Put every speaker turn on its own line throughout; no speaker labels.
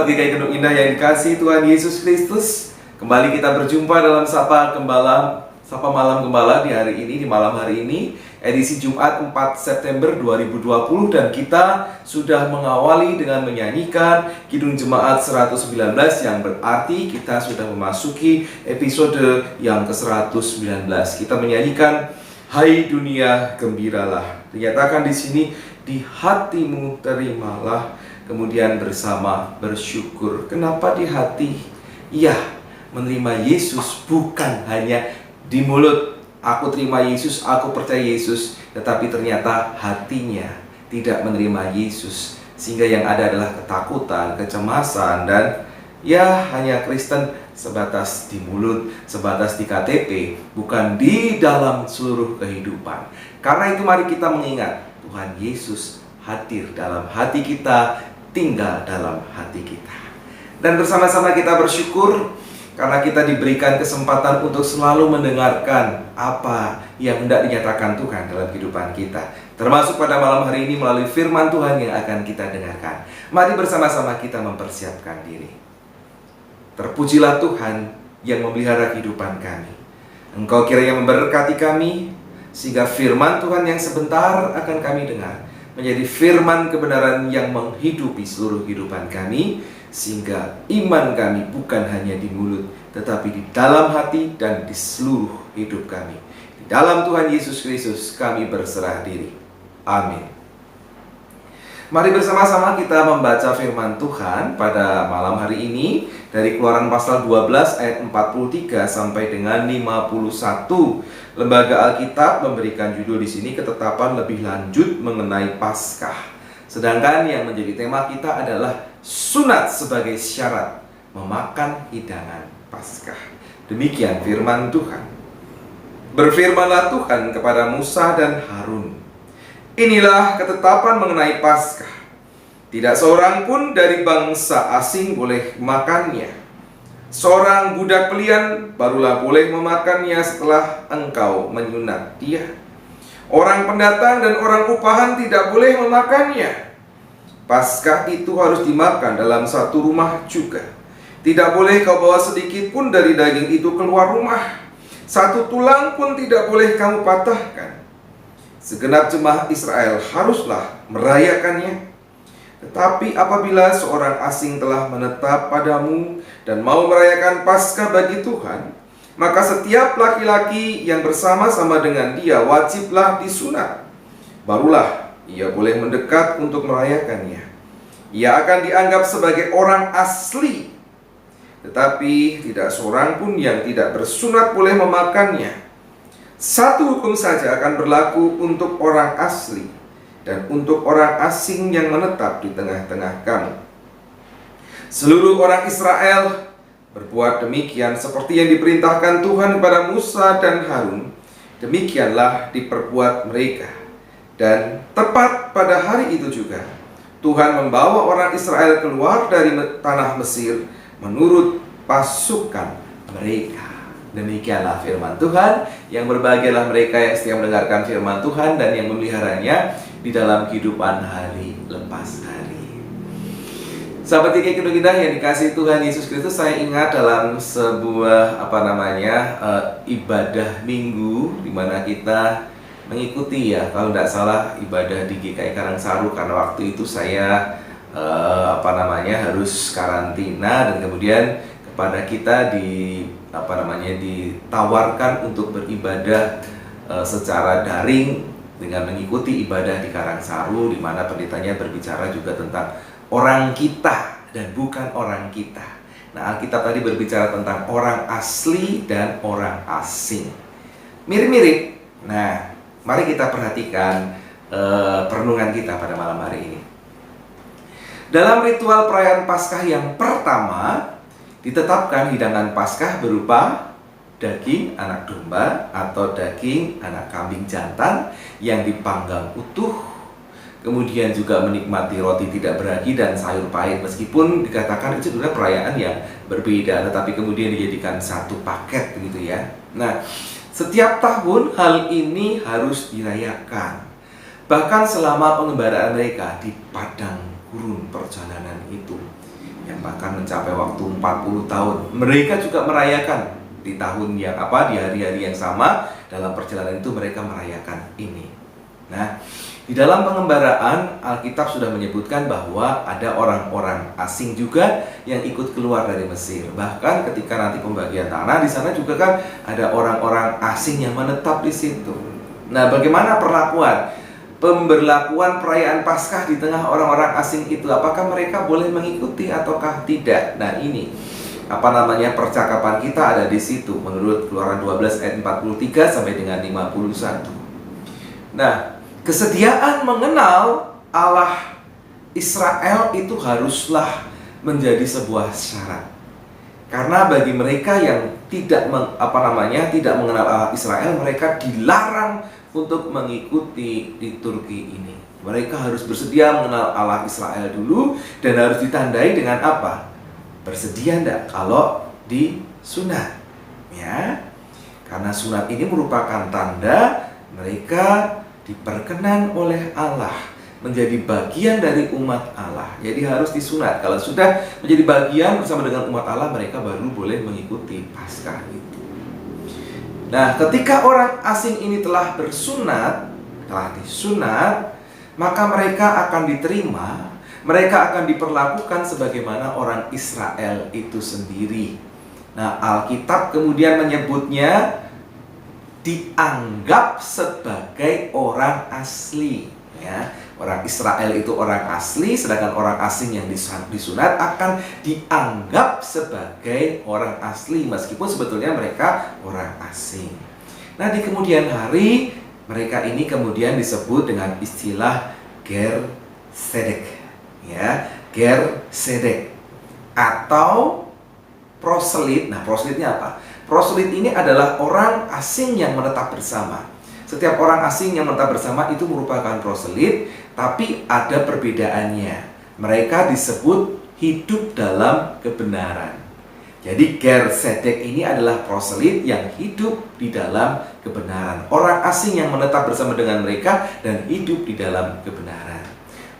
Sahabat GKI Kendung Indah yang dikasihi Tuhan Yesus Kristus, kembali kita berjumpa dalam Sapa Malam Gembala di hari ini, di malam hari ini, edisi Jumat 4 September 2020, dan kita sudah mengawali dengan menyanyikan Kidung Jemaat 119, yang berarti kita sudah memasuki episode yang ke-119. Kita menyanyikan Hai Dunia Gembiralah. Dinyatakan di sini, di hatimu terimalah, kemudian bersama bersyukur. Kenapa di hati? Ya, menerima Yesus bukan hanya di mulut, aku terima Yesus, aku percaya Yesus, tetapi ternyata hatinya tidak menerima Yesus, sehingga yang ada adalah ketakutan, kecemasan, dan ya hanya Kristen sebatas di mulut, sebatas di KTP, bukan di dalam seluruh kehidupan. Karena itu mari kita mengingat Tuhan Yesus hadir dalam hati kita, tinggal dalam hati kita. Dan bersama-sama kita bersyukur karena kita diberikan kesempatan untuk selalu mendengarkan apa yang hendak dinyatakan Tuhan dalam kehidupan kita, termasuk pada malam hari ini melalui firman Tuhan yang akan kita dengarkan. Mari bersama-sama kita mempersiapkan diri. Terpujilah Tuhan yang memelihara kehidupan kami. Engkau kiranya memberkati kami, sehingga firman Tuhan yang sebentar akan kami dengar menjadi firman kebenaran yang menghidupi seluruh kehidupan kami, sehingga iman kami bukan hanya di mulut, tetapi di dalam hati dan di seluruh hidup kami. Di dalam Tuhan Yesus Kristus kami berserah diri. Amin. Mari bersama-sama kita membaca firman Tuhan pada malam hari ini dari Keluaran pasal 12 ayat 43 sampai dengan 51. Lembaga Alkitab memberikan judul di sini ketetapan lebih lanjut mengenai Paskah. Sedangkan yang menjadi tema kita adalah sunat sebagai syarat memakan hidangan Paskah. Demikian firman Tuhan. Berfirmanlah Tuhan kepada Musa dan Harun, inilah ketetapan mengenai Paskah. Tidak seorang pun dari bangsa asing boleh makannya. Seorang budak pelian barulah boleh memakannya setelah engkau menyunat dia. Orang pendatang dan orang upahan tidak boleh memakannya. Paskah itu harus dimakan dalam satu rumah juga. Tidak boleh kau bawa sedikit pun dari daging itu keluar rumah. Satu tulang pun tidak boleh kamu patahkan. Segenap jemaat Israel haruslah merayakannya. Tetapi apabila seorang asing telah menetap padamu dan mau merayakan Paskah bagi Tuhan, maka setiap laki-laki yang bersama-sama dengan dia wajiblah disunat. Barulah ia boleh mendekat untuk merayakannya. Ia akan dianggap sebagai orang asli. Tetapi tidak seorang pun yang tidak bersunat boleh memakannya. Satu hukum saja akan berlaku untuk orang asli dan untuk orang asing yang menetap di tengah-tengah kamu. Seluruh orang Israel berbuat demikian seperti yang diperintahkan Tuhan kepada Musa dan Harun. Demikianlah diperbuat mereka. Dan tepat pada hari itu juga Tuhan membawa orang Israel keluar dari tanah Mesir menurut pasukan mereka. Demikianlah firman Tuhan. Yang berbahagialah mereka yang setia mendengarkan firman Tuhan dan yang memeliharanya di dalam kehidupan hari lepas hari. Sahabat GKI Kendung Indah yang dikasihi Tuhan Yesus Kristus, saya ingat dalam sebuah ibadah minggu di mana kita mengikuti, ya kalau tidak salah, ibadah di GKI Karangsaru, karena waktu itu saya harus karantina, dan kemudian kepada kita ditawarkan untuk beribadah secara daring dengan mengikuti ibadah di Karangsaru, di mana pendetanya berbicara juga tentang orang kita dan bukan orang kita. Nah, Alkitab tadi berbicara tentang orang asli dan orang asing. Mirip-mirip. Nah, mari kita perhatikan perenungan kita pada malam hari ini. Dalam ritual perayaan Paskah yang pertama, ditetapkan hidangan Paskah berupa daging anak domba atau daging anak kambing jantan yang dipanggang utuh. Kemudian juga menikmati roti tidak beragi dan sayur pahit, meskipun dikatakan itu adalah perayaan yang berbeda, tetapi kemudian dijadikan satu paket begitu ya. Nah, setiap tahun hal ini harus dirayakan. Bahkan selama pengembaraan mereka di padang gurun perjalanan itu, yang bahkan mencapai waktu 40 tahun. Mereka juga merayakan di tahun yang di hari-hari yang sama. Dalam perjalanan itu mereka merayakan ini. Nah, di dalam pengembaraan Alkitab sudah menyebutkan bahwa ada orang-orang asing juga yang ikut keluar dari Mesir. Bahkan ketika nanti pembagian tanah, di sana juga kan ada orang-orang asing yang menetap di situ. Nah, bagaimana pemberlakuan perayaan Paskah di tengah orang-orang asing itu? Apakah mereka boleh mengikuti ataukah tidak? Nah, ini percakapan kita ada di situ menurut Keluaran 12 ayat 43 sampai dengan 51. Nah, kesediaan mengenal Allah Israel itu haruslah menjadi sebuah syarat. Karena bagi mereka yang tidak mengenal Allah Israel, mereka dilarang untuk mengikuti liturgi ini. Mereka harus bersedia mengenal Allah Israel dulu dan harus ditandai dengan apa? Bersedia enggak kalau disunat? Ya. Karena sunat ini merupakan tanda mereka diperkenan oleh Allah menjadi bagian dari umat Allah. Jadi harus disunat. Kalau sudah menjadi bagian bersama dengan umat Allah, mereka baru boleh mengikuti Paskah itu. Nah, ketika orang asing ini telah disunat, maka mereka akan diterima, mereka akan diperlakukan sebagaimana orang Israel itu sendiri. Nah, Alkitab kemudian menyebutnya dianggap sebagai orang asli, ya. Orang Israel itu orang asli, sedangkan orang asing yang disunat akan dianggap sebagai orang asli meskipun sebetulnya mereka orang asing. Nah, di kemudian hari mereka ini kemudian disebut dengan istilah ger sedek, ya, ger sedek atau proselit. Nah, proselitnya apa? Proselit ini adalah orang asing yang menetap bersama. Setiap orang asing yang menetap bersama itu merupakan proselit, tapi ada perbedaannya. Mereka disebut hidup dalam kebenaran. Jadi ger sedek ini adalah proselit yang hidup di dalam kebenaran. Orang asing yang menetap bersama dengan mereka dan hidup di dalam kebenaran.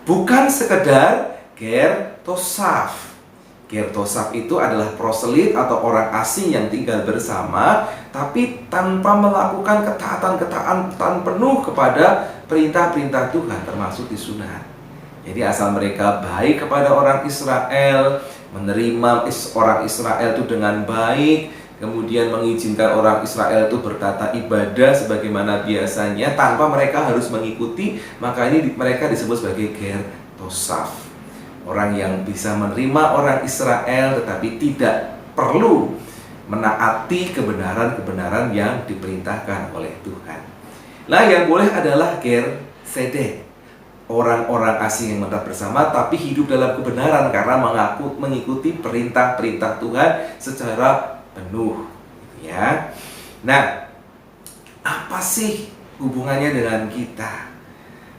Bukan sekedar ger tosaf. Ger tosaf itu adalah proselit atau orang asing yang tinggal bersama, tapi tanpa melakukan ketaatan penuh kepada perintah-perintah Tuhan, termasuk disunat. Jadi asal mereka baik kepada orang Israel, menerima orang Israel itu dengan baik, kemudian mengizinkan orang Israel itu bertata ibadah sebagaimana biasanya, tanpa mereka harus mengikuti, maka ini mereka disebut sebagai ger tosaf. Orang yang bisa menerima orang Israel tetapi tidak perlu menaati kebenaran-kebenaran yang diperintahkan oleh Tuhan. Nah, yang boleh adalah ger sedek, orang-orang asing yang menetap bersama tapi hidup dalam kebenaran karena mengikuti perintah-perintah Tuhan secara penuh, ya. Nah, apa sih hubungannya dengan kita?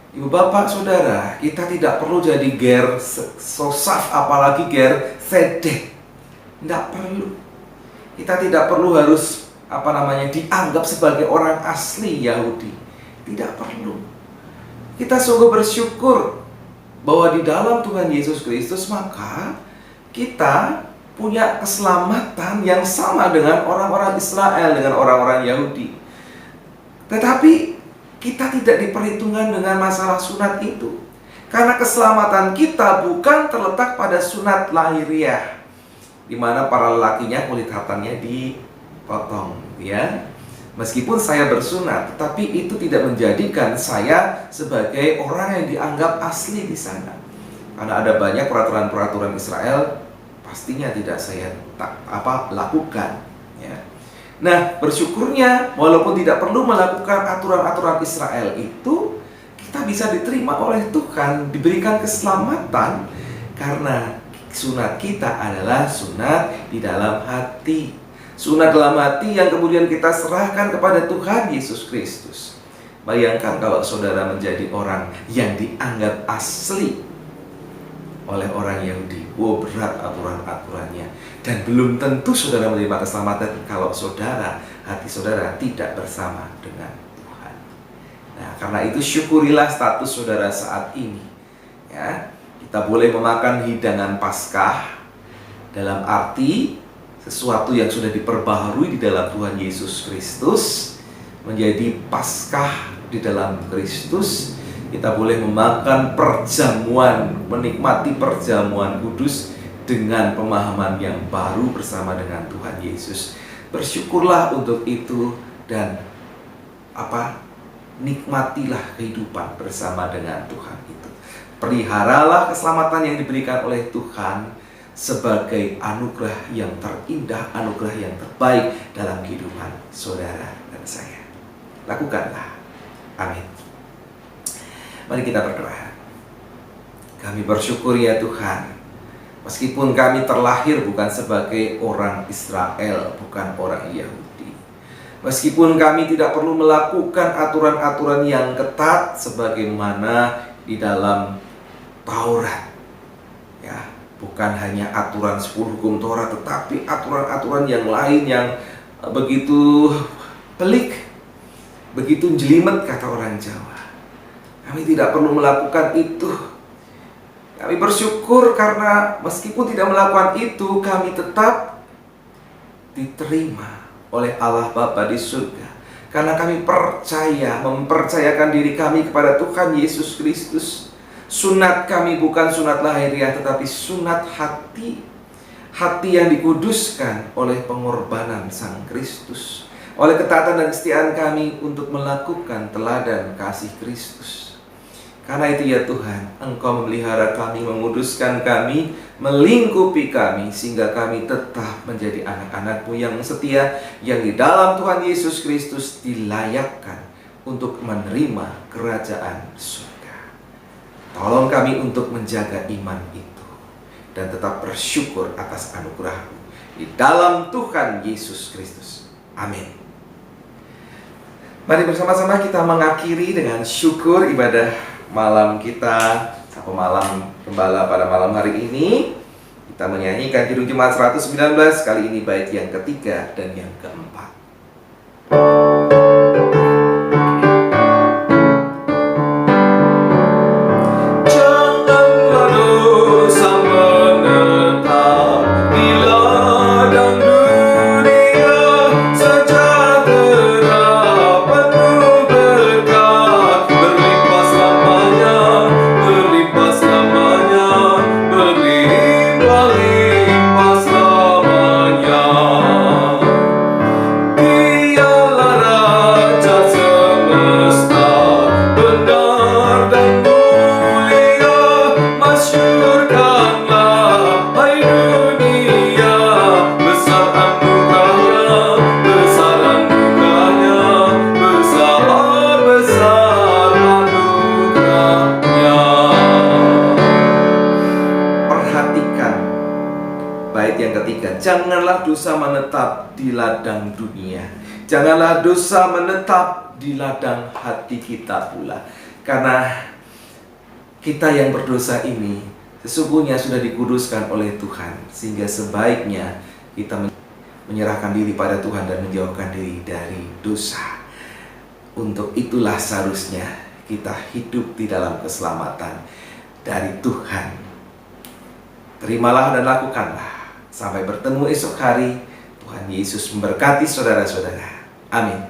Ibu bapak saudara, kita tidak perlu jadi ger sosaf apalagi ger sedek. Tidak perlu. Kita tidak perlu harus dianggap sebagai orang asli Yahudi. Tidak perlu. Kita sungguh bersyukur bahwa di dalam Tuhan Yesus Kristus maka kita punya keselamatan yang sama dengan orang-orang Israel, dengan orang-orang Yahudi. Tetapi kita tidak diperhitungkan dengan masalah sunat itu. Karena keselamatan kita bukan terletak pada sunat lahiriah, di mana para lelakinya kulit hartanya dipotong, ya. Meskipun saya bersunat, tetapi itu tidak menjadikan saya sebagai orang yang dianggap asli di sana. Karena ada banyak peraturan-peraturan Israel, pastinya tidak saya lakukan, ya. Nah, bersyukurnya walaupun tidak perlu melakukan aturan-aturan Israel itu, kita bisa diterima oleh Tuhan, diberikan keselamatan karena sunat kita adalah sunat di dalam hati. Sunat dalam hati yang kemudian kita serahkan kepada Tuhan Yesus Kristus. Bayangkan kalau saudara menjadi orang yang dianggap asli oleh orang Yahudi. Wow, berat aturan-aturannya. Dan belum tentu saudara menerima keselamatan kalau hati saudara tidak bersama dengan Tuhan. Nah, karena itu syukurilah status saudara saat ini. Ya, kita boleh memakan hidangan Paskah, Dalam arti sesuatu yang sudah diperbaharui di dalam Tuhan Yesus Kristus menjadi Paskah di dalam Kristus. Kita boleh memakan perjamuan, menikmati perjamuan kudus dengan pemahaman yang baru bersama dengan Tuhan Yesus. Bersyukurlah untuk itu dan nikmatilah kehidupan bersama dengan Tuhan itu. Peliharalah keselamatan yang diberikan oleh Tuhan sebagai anugerah yang terindah, anugerah yang terbaik dalam kehidupan saudara dan saya. Lakukanlah. Amin. Mari kita berdoa. Kami bersyukur ya Tuhan, meskipun kami terlahir bukan sebagai orang Israel, bukan orang Yahudi, meskipun kami tidak perlu melakukan aturan-aturan yang ketat sebagaimana di dalam Taurat, ya, bukan hanya aturan 10 hukum Taurat, tetapi aturan-aturan yang lain yang begitu pelik, begitu jelimet kata orang Jawa. Kami tidak perlu melakukan itu. Kami bersyukur karena meskipun tidak melakukan itu, kami tetap diterima oleh Allah Bapa di surga. Karena kami mempercayakan diri kami kepada Tuhan Yesus Kristus. Sunat kami bukan sunat lahiriah, tetapi sunat hati. Hati yang dikuduskan oleh pengorbanan Sang Kristus. Oleh ketaatan dan kesetiaan kami untuk melakukan teladan kasih Kristus. Karena itu ya Tuhan, Engkau memelihara kami, menguduskan kami, melingkupi kami, sehingga kami tetap menjadi anak-anak-Mu yang setia, yang di dalam Tuhan Yesus Kristus dilayakkan untuk menerima kerajaan surga. Tolong kami untuk menjaga iman itu, dan tetap bersyukur atas anugerah-Mu di dalam Tuhan Yesus Kristus. Amin. Mari bersama-sama kita mengakhiri dengan syukur ibadah malam kita, Sapa Malam Gembala pada malam hari ini. Kita menyanyikan Kidung Jemaat 119, kali ini bait yang ketiga dan yang keempat. Janganlah dosa menetap di ladang dunia. Janganlah dosa menetap di ladang hati kita pula. Karena kita yang berdosa ini sesungguhnya sudah dikuduskan oleh Tuhan, sehingga sebaiknya kita menyerahkan diri pada Tuhan dan menjauhkan diri dari dosa. Untuk itulah seharusnya kita hidup di dalam keselamatan dari Tuhan. Terimalah dan lakukanlah. Sampai bertemu esok hari. Tuhan Yesus memberkati saudara-saudara. Amin.